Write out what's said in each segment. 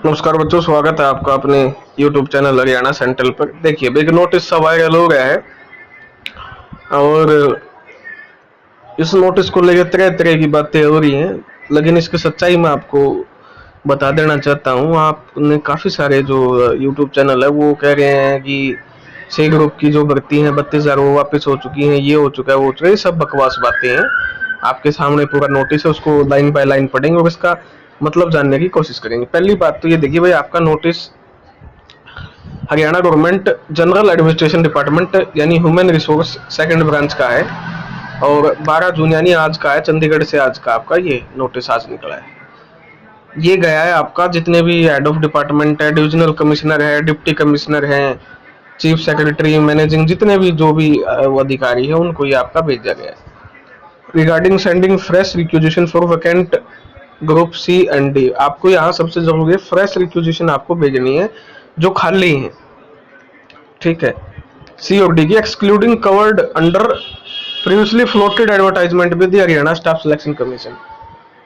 नमस्कार बच्चों, स्वागत है आपका अपने YouTube चैनल हरियाणा सेंट्रल पर। देखिए, एक नोटिस सा वायरल हो गया है और इस नोटिस को लेकर तरह तरह की बातें हो रही हैं, लेकिन इसकी सच्चाई मैं आपको बता देना चाहता हूँ। आपने काफ़ी सारे जो YouTube चैनल है वो कह रहे हैं कि सी ग्रुप की जो भर्ती है 32,000 वो वापस हो चुकी हैं, ये हो चुका है, वो हो चुका है। ये सब बकवास बातें हैं। आपके सामने पूरा नोटिस है, उसको लाइन बाय लाइन पढ़ेंगे और इसका मतलब जानने की कोशिश करेंगे। पहली बात तो ये देखिए भाई, आपका notice Haryana government general administration department यानी ह्यूमन रिसोर्स सेकंड ब्रांच का है और 12 जून यानी आज का है, चंडीगढ़ से आज का आपका ये नोटिस आज निकला है। ये गया है आपका जितने भी हेड ऑफ डिपार्टमेंट है, डिविजनल कमिश्नर है, डिप्टी कमिश्नर है, चीफ सेक्रेटरी, मैनेजिंग, जितने भी जो भी अधिकारी है उनको ये आपका भेजा गया है। Regarding sending fresh requisition for vacant group C and D, आपको यहाँ सबसे जरूरी है फ्रेश रिक्वेजिशन आपको भेजनी है जो खाली है, ठीक है। सी और डी की excluding covered under previously floated advertisement with the Haryana staff selection commission,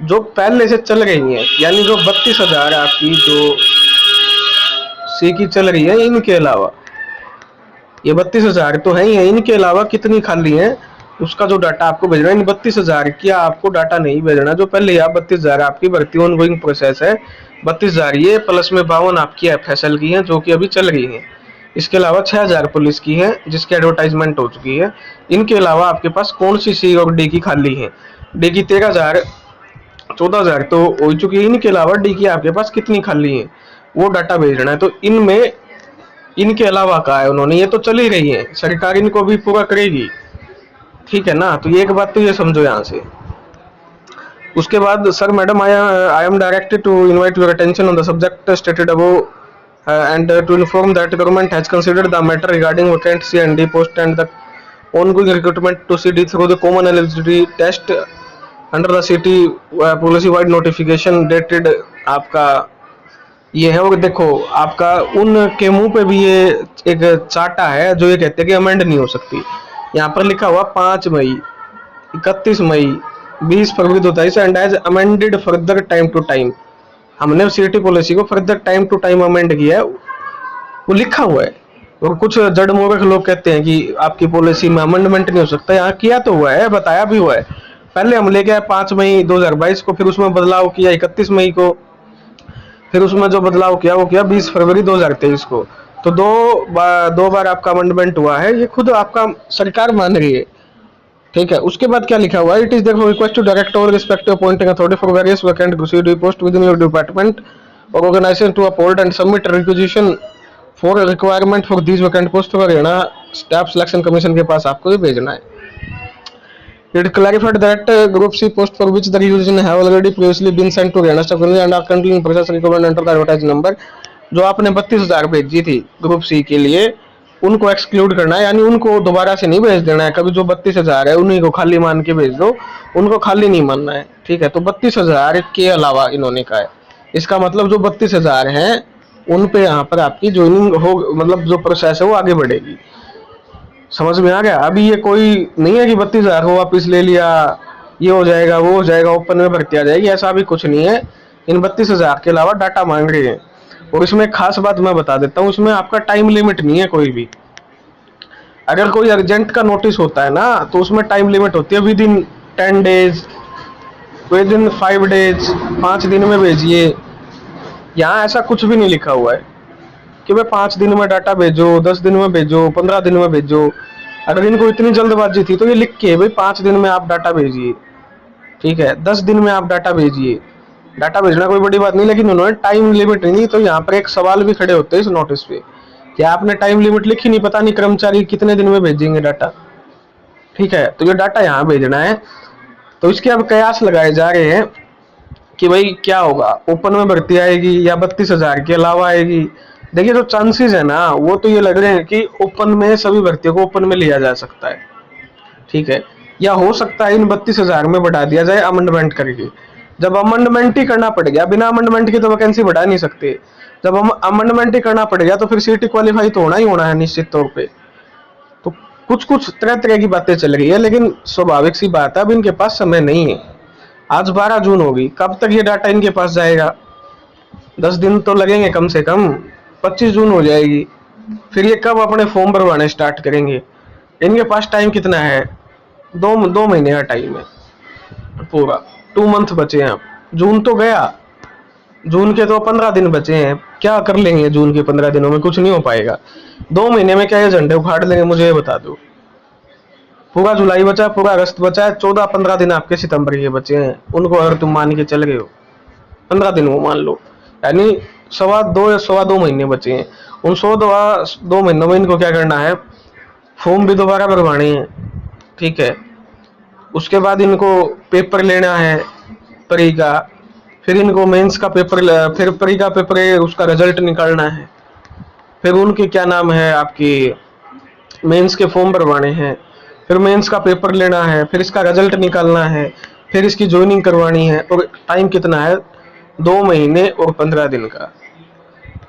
जो पहले से चल रही है, यानी जो 32,000 आपकी जो सी की चल रही है, इनके अलावा ये 32,000 तो है ही है, इनके अलावा कितनी खाली है उसका जो डाटा आपको भेजना है। इन 32,000 की आपको डाटा नहीं भेजना, जो पहले आप 32,000 आपकी भर्ती ऑन गोइंग प्रोसेस है, 32,000 ये प्लस में 52 आपकी एफएसएल की है जो कि अभी चल रही है। इसके अलावा 6,000 पुलिस की है जिसकी एडवर्टाइजमेंट हो चुकी है। इनके अलावा आपके पास कौन सी सी और डी की खाली है? डी की 13,000 14,000 तो हो चुकी है। इनके अलावा डी की आपके पास कितनी खाली है वो डाटा भेजना है। तो इनमें इनके अलावा कहा है उन्होंने, ये तो चल ही रही है, सरकार इनको भी पूरा करेगी, ठीक है ना। तो ये एक बात तो ये समझो यहाँ से। उसके बाद sir madam, I am directed to invite your attention on the subject stated above and to inform that government has considered the matter regarding vacant C&D post and the ongoing recruitment to CD through the common eligibility test under the city policy wide notification dated आपका ये है। और देखो आपका उनके मुंह पे भी ये एक चाटा है जो ये कहते हैं कि अमेंड नहीं हो सकती। यहाँ पर लिखा हुआ 5 मई, 31 मई, 20 फरवरी 2023 and as amended further time to time. हमने सीटी पॉलिसी को further time to time amend किया है, वो लिखा हुआ है। और कुछ जड़ मूर्ख लोग कहते हैं कि आपकी पॉलिसी में अमेंडमेंट नहीं हो सकता। यहाँ किया तो हुआ है, बताया भी हुआ है। पहले हम लेके आए 5 मई 2022 को, फिर उसमें बदलाव किया 31 मई को, फिर उसमें जो बदलाव किया वो किया 20 फरवरी 2023 को। तो दो बार आपका अमेंडमेंट हुआ है, ये खुद आपका सरकार मान रही है, ठीक है। उसके बाद क्या लिखा हुआ है? It is therefore request to direct all respective appointing authority for various vacant graduate post within your department और organisation to uphold and submit requisition for requirement for these vacant post for Haryana staff selection commission के पास आपको ये भेजना है। It clarified that Group C post for which the requisition have already previously been sent to Haryana Staff Commission and are currently in process recovered under the advertised number, जो आपने 32,000 भेजी थी ग्रुप सी के लिए, उनको exclude करना है, यानी उनको दोबारा से नहीं भेज देना है। कभी जो 32,000 है उन्हीं को खाली मान के भेज दो, उनको खाली नहीं मानना है, ठीक है। तो 32,000 के अलावा इन्होंने कहा है, इसका मतलब जो 32,000 हैं उन पे यहाँ पर आपकी ज्वाइनिंग हो, मतलब जो प्रोसेस है वो आगे बढ़ेगी। समझ में आ गया? अभी ये कोई नहीं है कि 32,000 को वापिस ले लिया, ये हो जाएगा वो हो जाएगा, ओपन में भर्ती आ जाएगी, ऐसा भी कुछ नहीं है। इन 32,000 के अलावा डाटा मांग रहे हैं। और इसमें खास बात मैं बता देता हूँ, इसमें आपका टाइम लिमिट नहीं है कोई भी। अगर कोई अर्जेंट का नोटिस होता है ना तो उसमें टाइम लिमिट होती है, with in 10 days, with in 5 days, 5 दिन में भेजिए। यहाँ ऐसा कुछ भी नहीं लिखा हुआ है कि भाई 5 दिन में डाटा भेजो, 10 दिन में भेजो, 15 दिन में भेजो। अगर इनको इतनी जल्दबाजी थी तो ये लिख के भाई 5 दिन में आप डाटा भेजिए, ठीक है, 10 दिन में आप डाटा भेजिए। डाटा भेजना कोई बड़ी बात नहीं, लेकिन उन्होंने टाइम लिमिट नहीं दी। तो यहाँ पर एक सवाल भी खड़े होते हैं इस नोटिस पे कि आपने टाइम लिमिट लिखी नहीं, पता नहीं कर्मचारी कितने दिन में भेजेंगे डाटा, ठीक है। तो ये डाटा यहाँ भेजना है। तो इसके अब कयास लगाए जा रहे हैं कि भाई क्या होगा, ओपन में भर्ती आएगी या 32,000 के अलावा आएगी। देखिए जो चांसेस है ना वो तो ये लग रहे हैं कि ओपन में सभी भर्तियों को ओपन में लिया जा सकता है, ठीक है, या हो सकता है इन 32,000 में बढ़ा दिया जाए अमेंडमेंट करके। जब अमेंडमेंट ही करना पड़ गया, बिना अमेंडमेंट के तो वैकेंसी बढ़ा नहीं सकते। जब हम अमेंडमेंट ही करना पड़ गया तो फिर सीटी क्वालिफाई तो होना ही होना है निश्चित तौर पे। तो कुछ कुछ तरह तरह की बातें चल रही है, लेकिन स्वाभाविक सी बात है अब इनके पास समय नहीं है। आज 12 जून होगी, कब तक ये डाटा इनके पास जाएगा? 10 दिन तो लगेंगे कम से कम, 25 जून हो जाएगी। फिर ये कब अपने फॉर्म भरवाने स्टार्ट करेंगे? इनके पास टाइम कितना है? 2 महीने का टाइम है पूरा, 2 मंथ बचे हैं अब। जून तो गया, जून के तो 15 दिन बचे हैं। क्या कर लेंगे जून के 15 दिनों में? कुछ नहीं हो पाएगा। 2 महीने में क्या ये झंडे उखाड़ लेंगे? मुझे ये बता दो। पूरा जुलाई बचा है, पूरा अगस्त बचा है, 14-15 दिन आपके सितंबर के बचे हैं। उनको अगर तुम मान के चल रहे हो, 15 दिन वो मान लो, यानी 2.25 या 2.25 महीने बचे हैं। उन 2 महीनों में इनको क्या करना है? फॉर्म भी दोबारा भरवाने हैं, ठीक है। उसके बाद इनको पेपर लेना है प्री का, फिर इनको मेंस का पेपर, फिर प्री का पेपर है, उसका रिजल्ट निकालना है। फिर उनके क्या नाम है, आपकी मेंस के फॉर्म भरवाने हैं, फिर मेंस का पेपर लेना है, फिर इसका रिजल्ट निकालना है, फिर इसकी ज्वाइनिंग करवानी है। और टाइम कितना है? 2 महीने और 15 दिन का।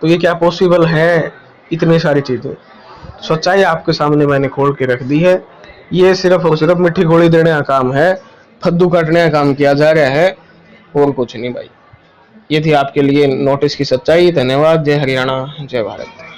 तो ये क्या पॉसिबल है? इतनी सारी चीजें, सच्चाई आपके सामने मैंने खोल के रख दी है। ये सिर्फ और सिर्फ मिट्टी गोली देने का काम है, फद्दू काटने का काम किया जा रहा है, और कुछ नहीं भाई। ये थी आपके लिए नोटिस की सच्चाई। धन्यवाद। जय हरियाणा, जय भारत।